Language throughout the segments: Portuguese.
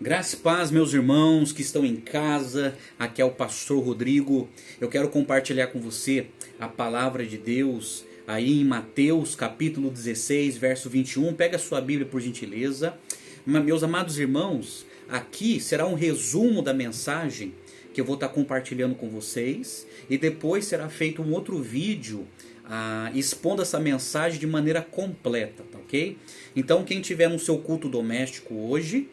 Graça e paz, meus irmãos que estão em casa. Aqui é o pastor Rodrigo. Eu quero compartilhar com você a palavra de Deus aí em Mateus capítulo 16, verso 21. Pega a sua Bíblia por gentileza. Meus amados irmãos, aqui será um resumo da mensagem que eu vou estar compartilhando com vocês. E depois será feito um outro vídeo expondo essa mensagem de maneira completa, tá ok? Então quem tiver no seu culto doméstico hoje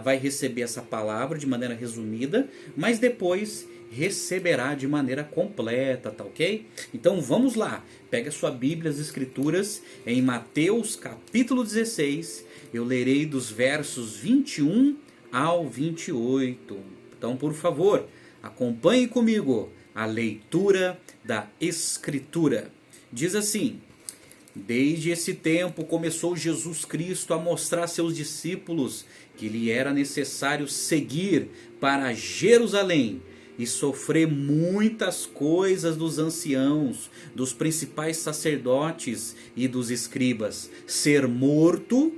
vai receber essa palavra de maneira resumida, mas depois receberá de maneira completa, tá ok? Então vamos lá, pega sua Bíblia, as Escrituras, em Mateus capítulo 16, eu lerei dos versos 21 ao 28. Então por favor, acompanhe comigo a leitura da Escritura. Diz assim: desde esse tempo começou Jesus Cristo a mostrar a seus discípulos que lhe era necessário seguir para Jerusalém e sofrer muitas coisas dos anciãos, dos principais sacerdotes e dos escribas, ser morto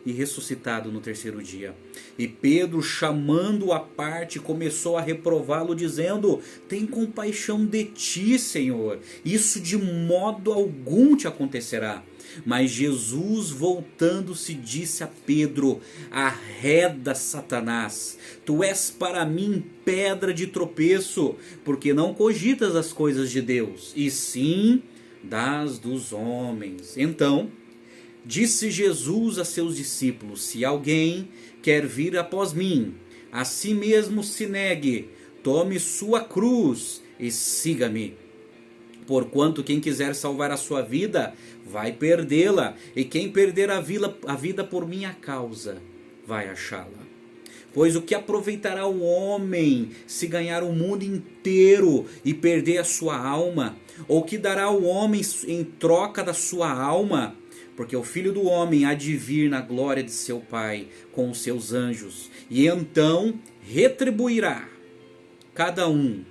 e ressuscitado no terceiro dia. E Pedro, chamando-o à parte, começou a reprová-lo, dizendo: tem compaixão de ti, Senhor, isso de modo algum te acontecerá. Mas Jesus, voltando-se, disse a Pedro: arreda, Satanás, tu és para mim pedra de tropeço, porque não cogitas as coisas de Deus, e sim das dos homens. Então disse Jesus a seus discípulos: se alguém quer vir após mim, a si mesmo se negue, tome sua cruz e siga-me. Porquanto quem quiser salvar a sua vida, vai perdê-la, e quem perder a vida por minha causa, vai achá-la. Pois o que aproveitará o homem se ganhar o mundo inteiro e perder a sua alma? Ou que dará o homem em troca da sua alma? Porque o Filho do Homem há de vir na glória de seu Pai com os seus anjos, e então retribuirá cada um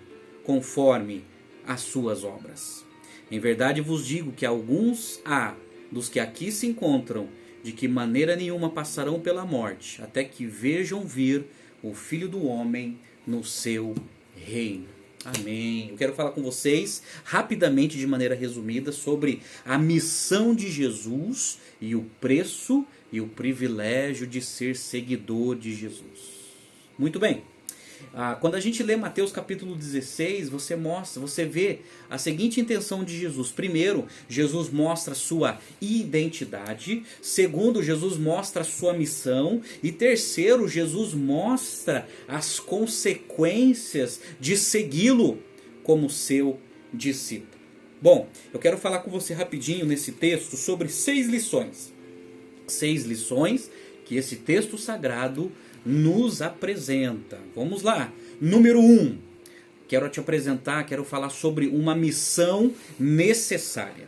conforme as suas obras. Em verdade vos digo que alguns há dos que aqui se encontram, de que maneira nenhuma passarão pela morte, até que vejam vir o Filho do Homem no seu reino. Amém. Eu quero falar com vocês rapidamente, de maneira resumida, sobre a missão de Jesus e o preço e o privilégio de ser seguidor de Jesus. Muito bem. Quando a gente lê Mateus capítulo 16, você vê a seguinte intenção de Jesus. Primeiro, Jesus mostra a sua identidade. Segundo, Jesus mostra a sua missão. E terceiro, Jesus mostra as consequências de segui-lo como seu discípulo. Bom, eu quero falar com você rapidinho nesse texto sobre 6 lições. 6 lições que esse texto sagrado nos apresenta. Vamos lá. Número 1. Quero falar sobre uma missão necessária.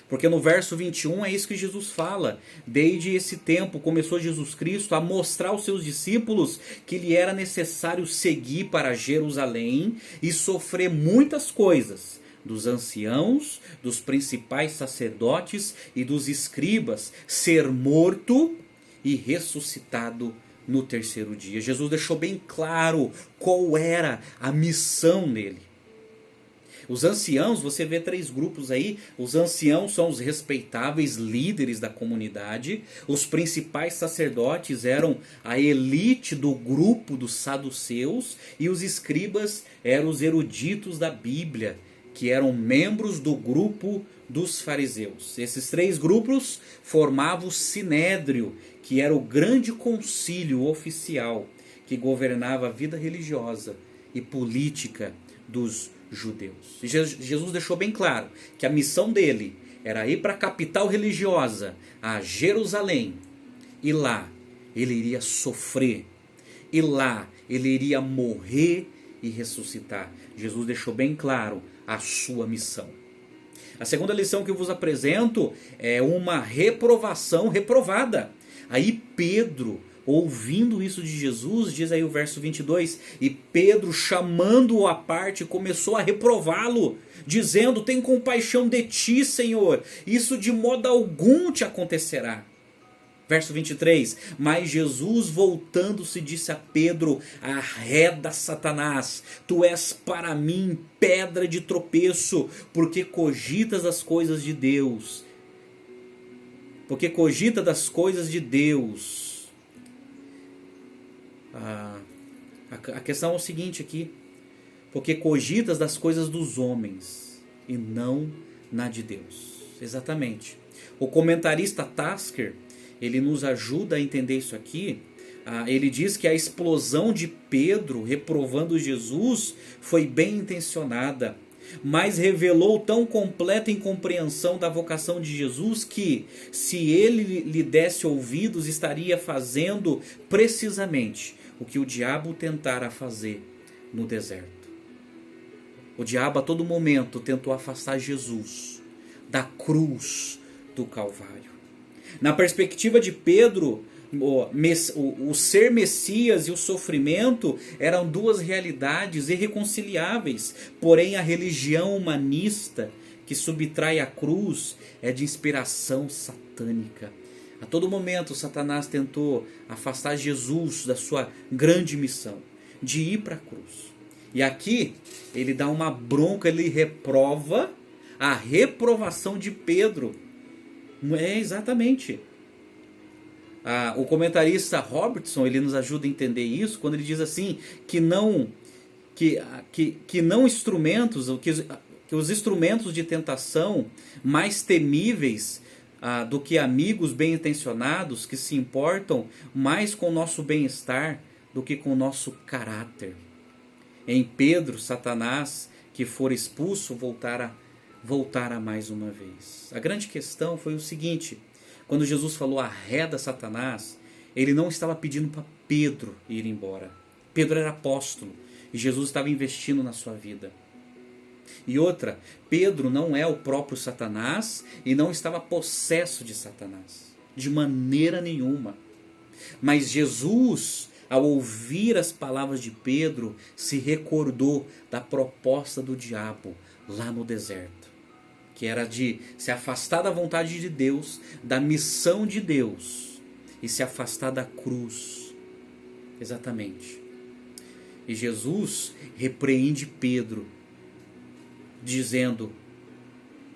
Porque no verso 21 é isso que Jesus fala. Desde esse tempo começou Jesus Cristo a mostrar aos seus discípulos que lhe era necessário seguir para Jerusalém e sofrer muitas coisas dos anciãos, dos principais sacerdotes e dos escribas, ser morto e ressuscitado no terceiro dia. Jesus deixou bem claro qual era a missão dele. Os anciãos, você vê 3 grupos aí. Os anciãos são os respeitáveis líderes da comunidade. Os principais sacerdotes eram a elite do grupo dos saduceus. E os escribas eram os eruditos da Bíblia, que eram membros do grupo dos fariseus. Esses 3 grupos formavam o Sinédrio, que era o grande concílio oficial que governava a vida religiosa e política dos judeus. E Jesus deixou bem claro que a missão dele era ir para a capital religiosa, a Jerusalém, e lá ele iria sofrer, e lá ele iria morrer e ressuscitar. Jesus deixou bem claro a sua missão. A segunda lição que eu vos apresento é uma reprovação reprovada. Aí Pedro, ouvindo isso de Jesus, diz aí o verso 22, e Pedro, chamando-o à parte, começou a reprová-lo, dizendo: tem compaixão de ti, Senhor, isso de modo algum te acontecerá. Verso 23, mas Jesus voltando-se disse a Pedro, arreda Satanás, tu és para mim pedra de tropeço, porque cogitas as coisas de Deus. Porque cogita das coisas de Deus. A questão é o seguinte aqui, porque cogitas das coisas dos homens e não na de Deus. Exatamente. O comentarista Tasker, ele nos ajuda a entender isso aqui. Ele diz que a explosão de Pedro reprovando Jesus foi bem intencionada, mas revelou tão completa incompreensão da vocação de Jesus que, se ele lhe desse ouvidos, estaria fazendo precisamente o que o diabo tentara fazer no deserto. O diabo a todo momento tentou afastar Jesus da cruz do Calvário. Na perspectiva de Pedro, o ser Messias e o sofrimento eram duas realidades irreconciliáveis. Porém, a religião humanista que subtrai a cruz é de inspiração satânica. A todo momento, Satanás tentou afastar Jesus da sua grande missão de ir para a cruz. E aqui ele dá uma bronca, ele reprova a reprovação de Pedro. É exatamente. O comentarista Robertson, ele nos ajuda a entender isso quando ele diz assim que os instrumentos de tentação mais temíveis do que amigos bem intencionados que se importam mais com o nosso bem-estar do que com o nosso caráter. Em Pedro, Satanás, que for expulso, voltara mais uma vez. A grande questão foi o seguinte: quando Jesus falou arreda Satanás, ele não estava pedindo para Pedro ir embora. Pedro era apóstolo e Jesus estava investindo na sua vida. E outra, Pedro não é o próprio Satanás e não estava possesso de Satanás, de maneira nenhuma. Mas Jesus, ao ouvir as palavras de Pedro, se recordou da proposta do diabo lá no deserto, que era de se afastar da vontade de Deus, da missão de Deus, e se afastar da cruz. Exatamente. E Jesus repreende Pedro, dizendo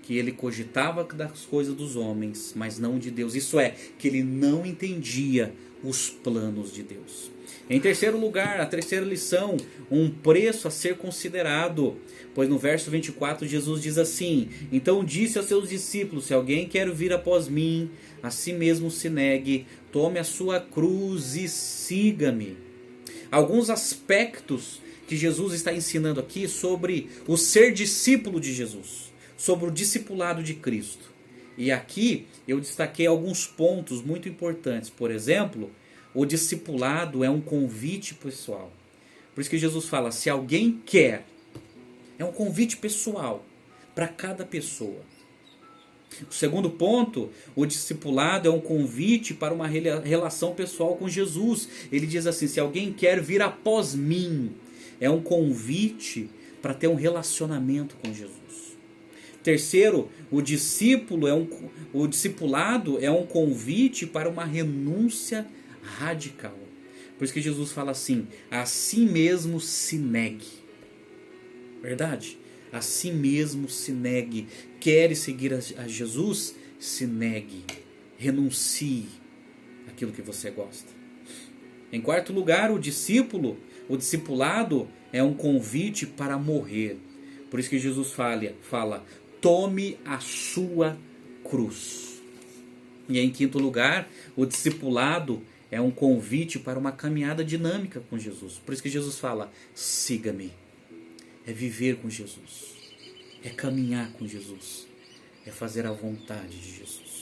que ele cogitava das coisas dos homens, mas não de Deus. Isso é, que ele não entendia os planos de Deus. Em terceiro lugar, a terceira lição, um preço a ser considerado. Pois no verso 24 Jesus diz assim: então disse aos seus discípulos, se alguém quer vir após mim, a si mesmo se negue, tome a sua cruz e siga-me. Alguns aspectos que Jesus está ensinando aqui sobre o ser discípulo de Jesus, sobre o discipulado de Cristo. E aqui eu destaquei alguns pontos muito importantes. Por exemplo, o discipulado é um convite pessoal. Por isso que Jesus fala, se alguém quer, é um convite pessoal para cada pessoa. O segundo ponto, o discipulado é um convite para uma relação pessoal com Jesus. Ele diz assim, se alguém quer vir após mim, é um convite para ter um relacionamento com Jesus. Terceiro, o discipulado é um convite para uma renúncia radical. Por isso que Jesus fala assim, a si mesmo se negue. Verdade? A si mesmo se negue. Queres seguir a Jesus? Se negue. Renuncie aquilo que você gosta. Em quarto lugar, o discipulado é um convite para morrer. Por isso que Jesus fala, tome a sua cruz. E em quinto lugar, o discipulado é um convite para uma caminhada dinâmica com Jesus. Por isso que Jesus fala, siga-me. É viver com Jesus. É caminhar com Jesus. É fazer a vontade de Jesus.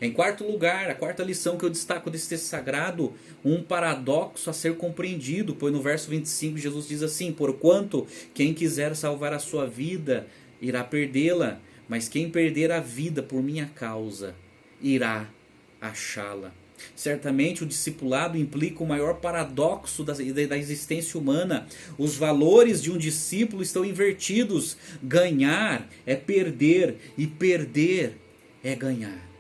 Em quarto lugar, a quarta lição que eu destaco desse texto sagrado, um paradoxo a ser compreendido, pois no verso 25 Jesus diz assim, porquanto quem quiser salvar a sua vida, irá perdê-la, mas quem perder a vida por minha causa, irá achá-la. Certamente o discipulado implica o maior paradoxo da existência humana. Os valores de um discípulo estão invertidos. Ganhar é perder e perder é ganhar.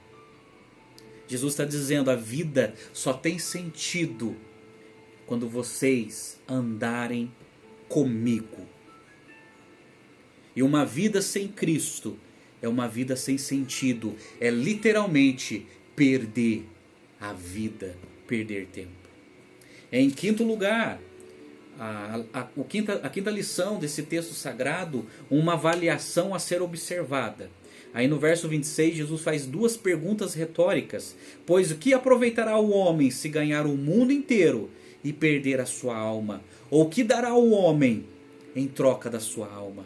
Jesus está dizendo, a vida só tem sentido quando vocês andarem comigo. E uma vida sem Cristo é uma vida sem sentido. É literalmente perder a vida, perder tempo. Em quinto lugar, a quinta lição desse texto sagrado, uma avaliação a ser observada. Aí no verso 26, Jesus faz duas perguntas retóricas. Pois o que aproveitará o homem se ganhar o mundo inteiro e perder a sua alma? Ou o que dará o homem em troca da sua alma?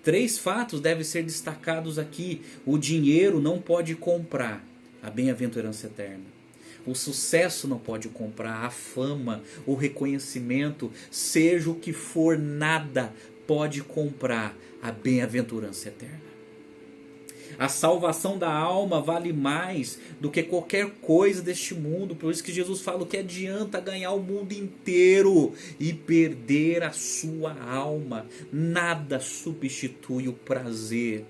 3 fatos devem ser destacados aqui. O dinheiro não pode comprar a bem-aventurança eterna. O sucesso não pode comprar, a fama, o reconhecimento, seja o que for, nada pode comprar a bem-aventurança eterna. A salvação da alma vale mais do que qualquer coisa deste mundo. Por isso que Jesus fala, que adianta ganhar o mundo inteiro e perder a sua alma. Nada substitui o prazer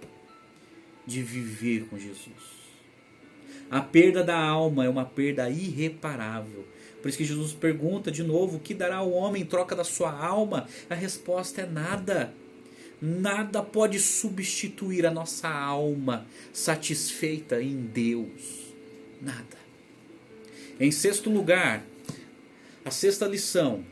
de viver com Jesus. A perda da alma é uma perda irreparável. Por isso que Jesus pergunta de novo, o que dará o homem em troca da sua alma? A resposta é nada. Nada pode substituir a nossa alma satisfeita em Deus. Nada. Em sexto lugar, a sexta lição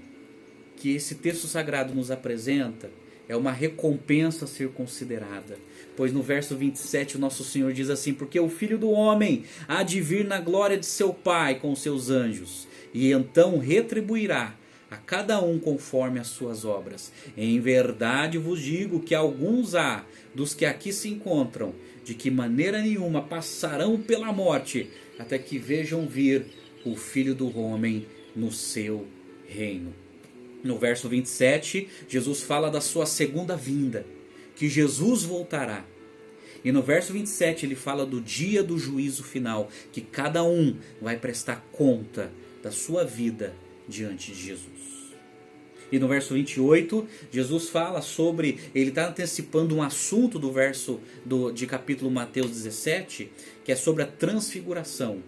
que esse texto sagrado nos apresenta é uma recompensa a ser considerada. Pois no verso 27 o nosso Senhor diz assim, porque o Filho do Homem há de vir na glória de seu Pai com seus anjos, e então retribuirá a cada um conforme as suas obras. Em verdade vos digo que alguns há dos que aqui se encontram, de que maneira nenhuma passarão pela morte, até que vejam vir o Filho do Homem no seu reino. No verso 27, Jesus fala da sua segunda vinda, que Jesus voltará. E no verso 27 ele fala do dia do juízo final, que cada um vai prestar conta da sua vida diante de Jesus. E no verso 28, Jesus fala sobre, ele está antecipando um assunto do verso de capítulo Mateus 17, que é sobre a transfiguração.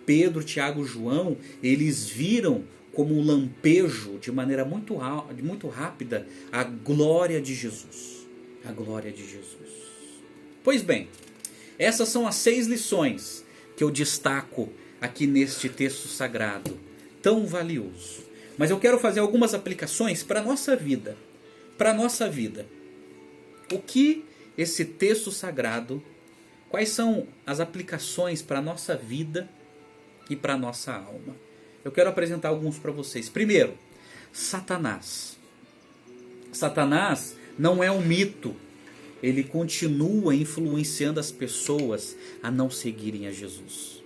Pedro, Tiago e João, eles viram como um lampejo, de maneira muito rápida, a glória de Jesus. A glória de Jesus. Pois bem, essas são as 6 lições que eu destaco aqui neste texto sagrado, tão valioso. Mas eu quero fazer algumas aplicações para a nossa vida. Para a nossa vida. O que esse texto sagrado, quais são as aplicações para a nossa vida e para a nossa alma? Eu quero apresentar alguns para vocês. Primeiro, Satanás. Satanás não é um mito. Ele continua influenciando as pessoas a não seguirem a Jesus.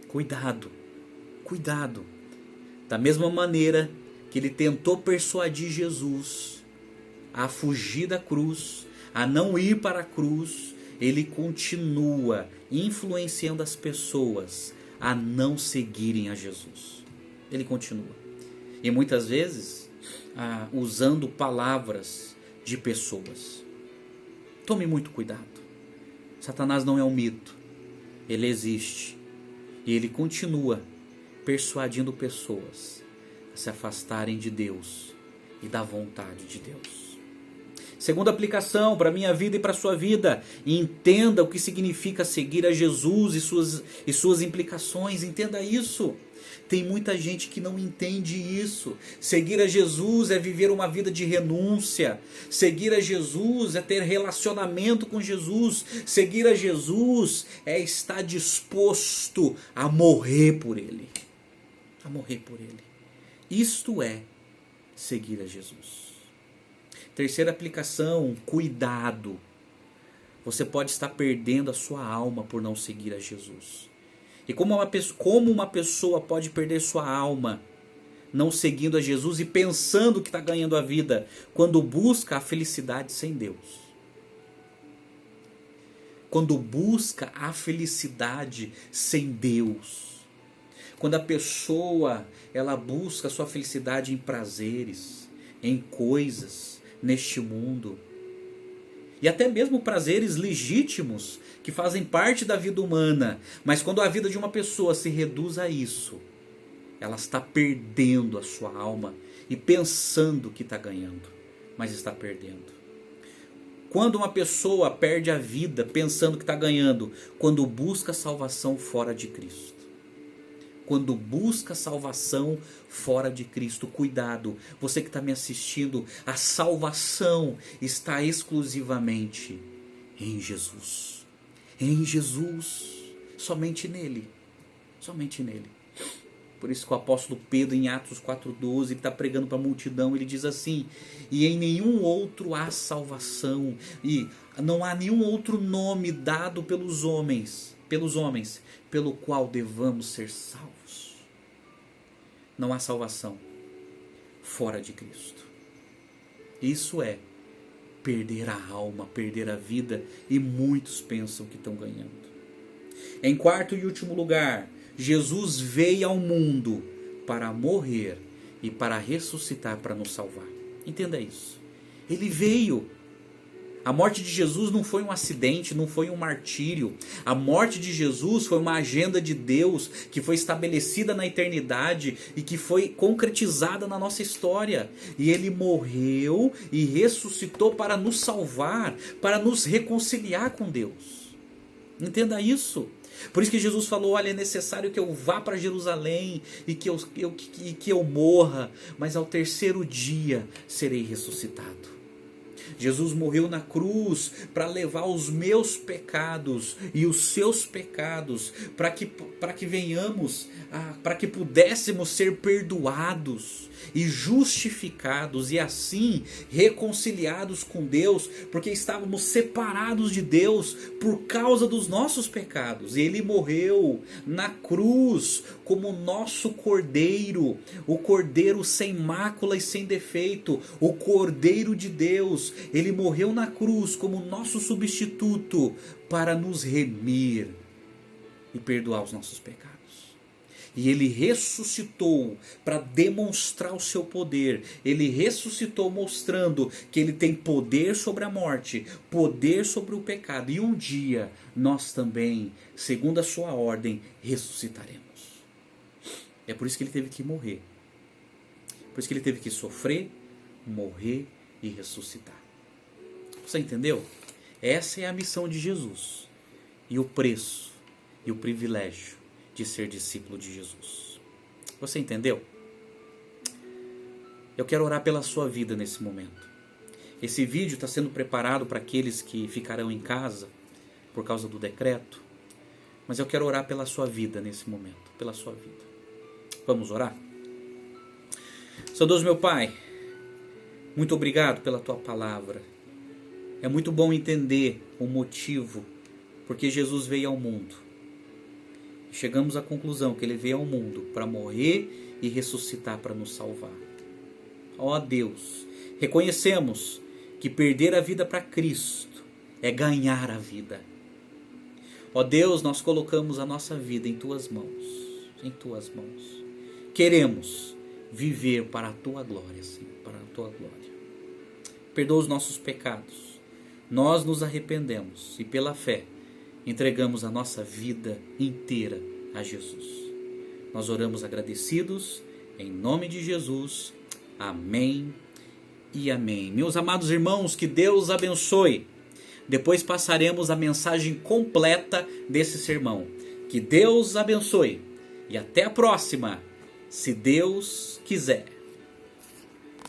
Cuidado, cuidado. Da mesma maneira que ele tentou persuadir Jesus a fugir da cruz, a não ir para a cruz, ele continua influenciando as pessoas a não seguirem a Jesus. Ele continua. E muitas vezes usando palavras de pessoas. Tome muito cuidado. Satanás não é um mito. Ele existe. E ele continua persuadindo pessoas a se afastarem de Deus e da vontade de Deus. Segunda aplicação para a minha vida e para a sua vida. Entenda o que significa seguir a Jesus e suas implicações. Entenda isso. Tem muita gente que não entende isso. Seguir a Jesus é viver uma vida de renúncia. Seguir a Jesus é ter relacionamento com Jesus. Seguir a Jesus é estar disposto a morrer por Ele. A morrer por Ele. Isto é seguir a Jesus. Terceira aplicação, cuidado. Você pode estar perdendo a sua alma por não seguir a Jesus. E como uma pessoa pode perder sua alma não seguindo a Jesus e pensando que está ganhando a vida quando busca a felicidade sem Deus? Quando busca a felicidade sem Deus. Quando a pessoa ela busca a sua felicidade em prazeres, em coisas, neste mundo. e até mesmo prazeres legítimos que fazem parte da vida humana. Mas quando a vida de uma pessoa se reduz a isso, ela está perdendo a sua alma e pensando que está ganhando, mas está perdendo. Quando uma pessoa perde a vida pensando que está ganhando, quando busca salvação fora de Cristo. Quando busca salvação fora de Cristo, cuidado, você que está me assistindo, a salvação está exclusivamente em Jesus. Em Jesus, somente nele, somente nele. Por isso que o apóstolo Pedro, em Atos 4,12, ele está pregando para a multidão, ele diz assim: e em nenhum outro há salvação, e não há nenhum outro nome dado pelos homens, pelo qual devamos ser salvos. Não há salvação fora de Cristo. Isso é perder a alma, perder a vida, e muitos pensam que estão ganhando. Em quarto e último lugar, Jesus veio ao mundo para morrer e para ressuscitar, para nos salvar. Entenda isso. Ele veio. A morte de Jesus não foi um acidente, não foi um martírio. A morte de Jesus foi uma agenda de Deus que foi estabelecida na eternidade e que foi concretizada na nossa história. E ele morreu e ressuscitou para nos salvar, para nos reconciliar com Deus. Entenda isso. Por isso que Jesus falou: olha, é necessário que eu vá para Jerusalém e que eu morra, mas ao terceiro dia serei ressuscitado. Jesus morreu na cruz para levar os meus pecados e os seus pecados, para que venhamos, para que pudéssemos ser perdoados e justificados e assim reconciliados com Deus, porque estávamos separados de Deus por causa dos nossos pecados. E ele morreu na cruz como nosso cordeiro, o cordeiro sem mácula e sem defeito, o cordeiro de Deus. Ele morreu na cruz como nosso substituto para nos remir e perdoar os nossos pecados. E ele ressuscitou para demonstrar o seu poder. Ele ressuscitou mostrando que ele tem poder sobre a morte, poder sobre o pecado. E um dia nós também, segundo a sua ordem, ressuscitaremos. É por isso que ele teve que morrer. Por isso que ele teve que sofrer, morrer e ressuscitar. Você entendeu? Essa é a missão de Jesus. E o preço e o privilégio de ser discípulo de Jesus. Você entendeu? Eu quero orar pela sua vida nesse momento. Esse vídeo está sendo preparado para aqueles que ficarão em casa por causa do decreto. Mas eu quero orar pela sua vida nesse momento. Pela sua vida. Vamos orar? Senhor Deus, meu Pai, muito obrigado pela tua palavra. É muito bom entender o motivo porque Jesus veio ao mundo. Chegamos à conclusão que ele veio ao mundo para morrer e ressuscitar para nos salvar. Ó Deus, reconhecemos que perder a vida para Cristo é ganhar a vida. Ó Deus, nós colocamos a nossa vida em tuas mãos, em tuas mãos. Queremos viver para a tua glória, Senhor, para a tua glória. Perdoa os nossos pecados. Nós nos arrependemos e pela fé entregamos a nossa vida inteira a Jesus. Nós oramos agradecidos, em nome de Jesus. Amém e amém. Meus amados irmãos, que Deus abençoe. Depois passaremos a mensagem completa desse sermão. Que Deus abençoe. E até a próxima, se Deus quiser.